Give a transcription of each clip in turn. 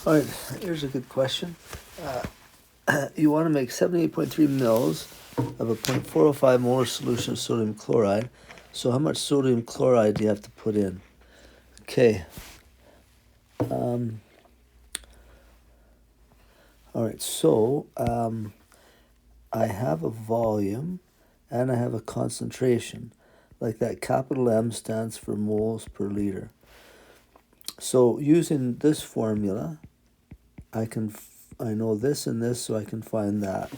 All right, here's a good question. You want to make 78.3 mils of a 0.405 molar solution of sodium chloride. So how much sodium chloride do you have to put in? Okay. All right, so I have a volume and I have a concentration. Like that capital M stands for moles per liter. So using this formula, I know this and this, so I can find that.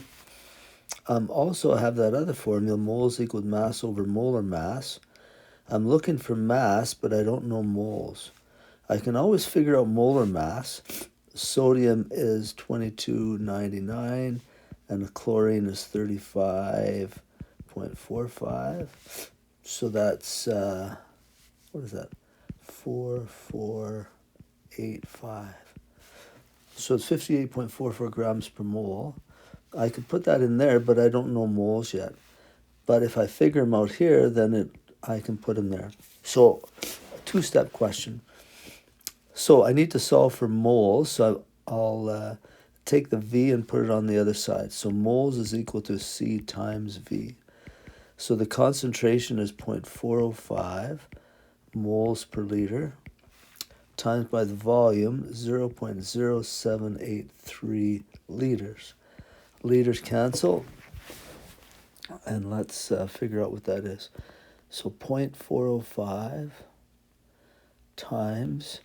Also, I have that other formula, moles equal mass over molar mass. I'm looking for mass, but I don't know moles. I can always figure out molar mass. Sodium is 2299, and the chlorine is 35.45. So that's, what is that? 4485. So it's 58.44 grams per mole. I could put that in there, but I don't know moles yet. But if I figure them out here, then I can put them there. So, a two-step question. So I need to solve for moles, so I'll take the V and put it on the other side. So moles is equal to C times V. So the concentration is 0.405 moles per liter times by the volume, 0.0783 liters. Liters cancel, and let's figure out what that is. So 0.405 times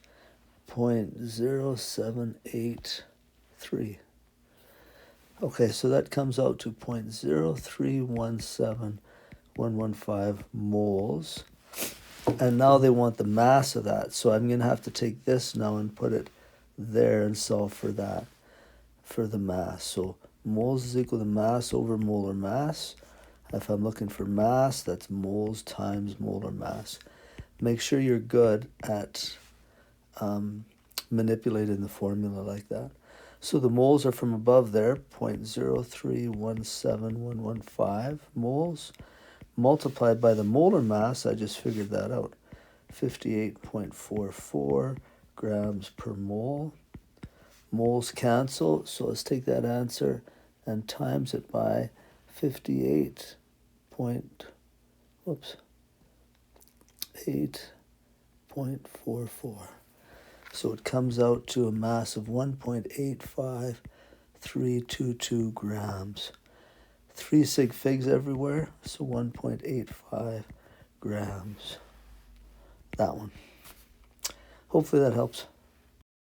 0.0783. Okay, so that comes out to 0.0317115 moles. And now they want the mass of that. So I'm going to have to take this now and put it there and solve for that, for the mass. So moles is equal to mass over molar mass. If I'm looking for mass, that's moles times molar mass. Make sure you're good at manipulating the formula like that. So the moles are from above there, 0.0317115 moles. Multiplied by the molar mass, I just figured that out, 58.44 grams per mole. Moles cancel, so let's take that answer and times it by 8.44. So it comes out to a mass of 1.85322 grams. 3 sig figs everywhere, so 1.85 grams. That one. Hopefully that helps.